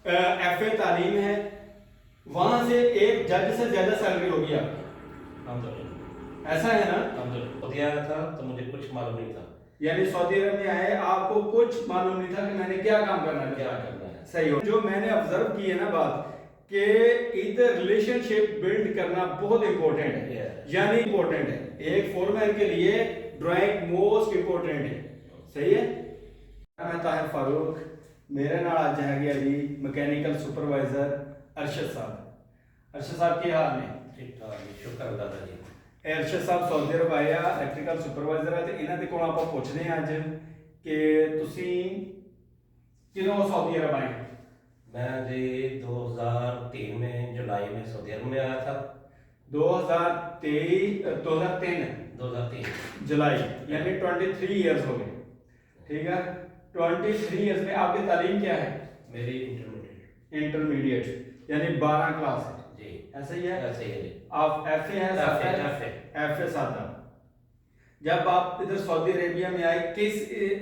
FA तालीम है, वहां से एक जज से ज्यादा सैलरी होगी आपकी। ऐसा है ना? सऊदी आया था तो मुझे कुछ मालूम नहीं था। यानी सऊदी अरब में आए, आपको कुछ मालूम नहीं था कि मैंने क्या काम करना है, क्या करना है। सही हो। जो मैंने ऑब्जर्व की है ना बात, कि इधर रिलेशनशिप बिल्ड करना बहुत इंपॉर्टेंट है। यानी इंपॉर्टेंट है एक फोरमैन के लिए, ड्राइंग मोस्ट इंपॉर्टेंट है। सही है। मैं ताहिर फारूक, मेरे नाल अज है जी मैकेनिकल सुपरवाइजर अरशद साहब। अरशद साहब की हाल ने? ठीक ठाक जी, शुक्र अल्लाह दा जी। अरशद साहब सऊदी अरब आए आ, इलैक्ट्रिकल सुपरवाइजर है। तो इन्होंने को आप पुछते हैं अज कि तुसी किदों सऊदी अरब आए? मैं जी 2003 में जुलाई में सऊदी अरब में आया था। 2023 2003 जुलाई, यानी 23 इयर्स हो गए। ठीक है, 23 इयर्स में आपकी तालीम क्या है? मेरी इंटरमीडिएट। इंटरमीडिएट यानी 12 क्लास है जी, ऐसे ही है। ऐसे ही है जी। आप FA है? FA सादा। जब आप इधर सऊदी अरेबिया में आए, किस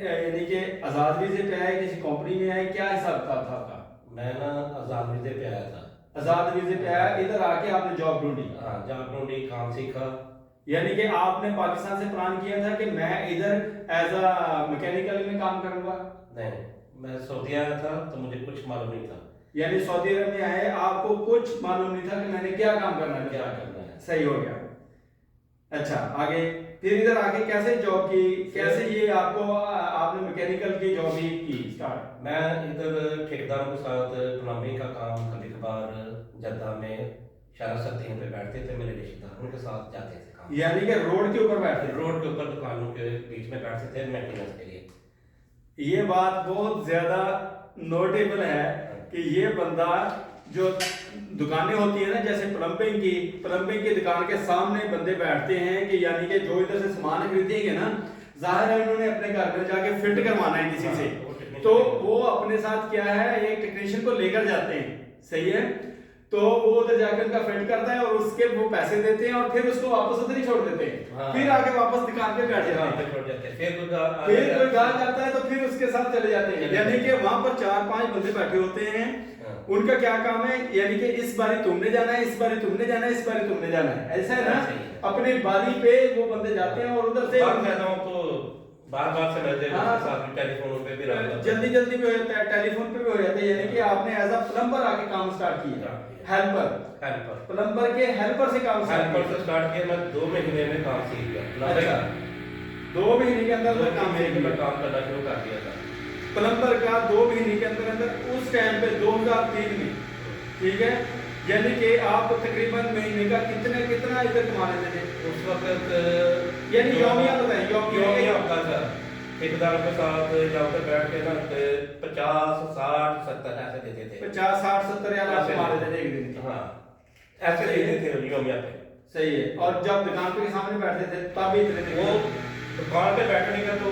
यानी कि आज़ाद वीज़े पे आए, किसी कंपनी में आए, क्या हिसाब किताब था आपका? मैं ना आज़ाद वीज़े पे आया था। आज़ाद वीज़े पे आया, इधर आके आपने जॉब ढूंढी? हाँ, जॉब ढूंढी, काम सीखा। यानी कि आपने पाकिस्तान से प्लान किया था कि मैं इधर एज अ मैकेनिकल में काम करूंगा? नहीं, मैं सऊदी आया था तो मुझे कुछ मालूम नहीं था। यानी सऊदी अरब में आए, आपको कुछ मालूम नहीं था कि मैंने क्या काम करना है, क्या करना है। सही हो गया। अच्छा, आगे फिर इधर आके कैसे जॉब की, कैसे ये आपको आपने मैकेनिकल की जॉब ही की स्टार्ट? मैं इधर ठेकेदारों के साथ प्लम्बिंग का काम कभी कभार जद्दा में शहर सत्तीन पे बैठते थे, मेरे रिश्तेदार उनके साथ जाते थे काम। यानी कि रोड के ऊपर बैठते थे? रोड के ऊपर दुकानों के बीच में बैठते थे मेंटेनेंस के लिए। ये बात बहुत ज्यादा नोटेबल है कि ये बंदा, जो दुकानें होती है ना जैसे प्लम्बिंग की दुकान के सामने बंदे बैठते हैं कि यानी कि जो इधर से सामान खरीदेंगे ना, जाहिर है उन्होंने अपने घर में जाके फिट करवाना है किसी से, तो वो अपने साथ क्या है, एक टेक्नीशियन को लेकर जाते हैं। सही है। तो वो उधर जाकर उनका फिट करता है और उसके वो पैसे देते हैं और फिर उसको वापस उधर ही छोड़ देते हैं। हाँ। फिर आके वापस दुकान पे बैठ जाते हैं। फिर कोई गाहक आता है तो फिर उसके साथ चले जाते हैं। यानी कि वहां पर 4-5 बंदे बैठे होते हैं। उनका क्या काम है, यानी कि इस बारी तुमने जाना है, इस बारी तुमने जाना है, इस बारी तुमने जाना है, ऐसा है ना। अपनी बारी पे वो बंदे जाते हैं और उधर से बार से मिलते हैं। साथ में टेलीफोन पे भी जल्दी भी हो जाता है, टेलीफोन पे भी हो जाता है। यानी कि आपने एज अ प्लम्बर आके काम स्टार्ट किया, हेल्पर प्लम्बर के हेल्पर से काम स्टार्ट किया। मैं 2 महीने में काम सीख गया। अच्छा, 2 महीने के अंदर काम करना शुरू कर दिया था प्लम्बर का। 2 महीने के अंदर उस टाइम पे 2003 में, ठीक है, यानी कि आप तकरीबन महीने का कितना इधर कमा लेते थे उस वक्त? यानी यौमिया बताएं, यौमिया होता था ठेकेदारों के साथ जब तक बैठ के ना 50, 60, 70 ऐसे देते थे। 50, 60, 70 आप कमा लेते थे एक दिन के। हाँ, ऐसे देते थे यौमिया पे। सही है। और जब दुकान पे सामने बैठते थे तब भी इतने थे? वो दुकान पे बैठने का तो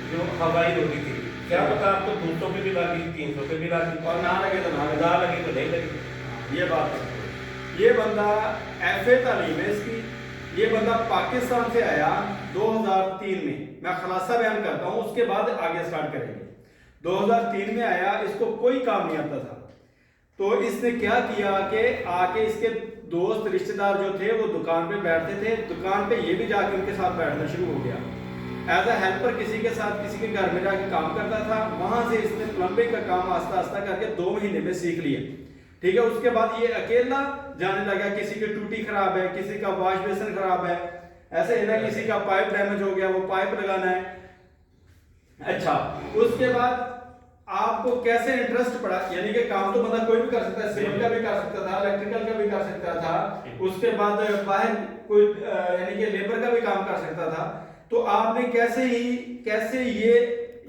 जो हवाई होती थी, क्या पता आपको 200 पे भी लगी, 300 पे भी लगी, और ना लगे तो ना लगी तो नहीं लगी। ये बात है। ये बंदा FA तालीम है इसकी। ये बंदा पाकिस्तान से आया 2003 में। मैं खुलासा बयान करता हूं, उसके बाद आगे स्टार्ट करेंगे। 2003 में आया, इसको कोई काम नहीं आता था। तो इसने क्या किया कि आके इसके दोस्त रिश्तेदार जो थे वो दुकान पे बैठते थे, दुकान पे ये भी जाके उनके साथ बैठना शुरू हो गया। एज अ हेल्पर किसी के साथ किसी के घर में जाके काम करता था। वहां से इसने प्लम्बिंग का काम आस्ता आस्ता करके 2 महीने में सीख लिया। ठीक है। उसके बाद ये अकेला जाने लगा, किसी की टूटी खराब है, किसी का वॉश बेसिन खराब है, ऐसे है ना, किसी का पाइप डैमेज हो गया, वो पाइप लगाना है। अच्छा, उसके बाद आपको कैसे इंटरेस्ट पड़ा? यानी कि काम तो बंदा कोई भी कर सकता है, सिविल का भी कर सकता था, इलेक्ट्रिकल का भी कर सकता था, उसके बाद बाहर कोई यानी कि लेबर का भी काम कर सकता था। तो आपने कैसे ये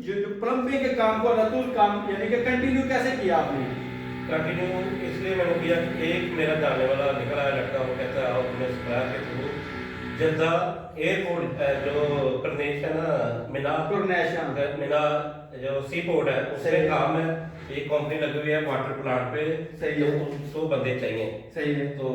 जो प्लम्बिंग के काम को लतूर काम यानी कि कंटिन्यू कैसे किया आपने? कंटिन्यू इसलिए मैंने किया कि एक मेरा जाने वाला निकल आया लड़का, वो कहता है आओ तुम्हें सप्लायर के थ्रू जद्दा एयरपोर्ट जो करनेश है ना, मिना जो सी पोर्ट है उसमें काम है। एक कंपनी लगी हुई है वाटर प्लांट पे। सही है। 100 बंदे चाहिए। सही है। तो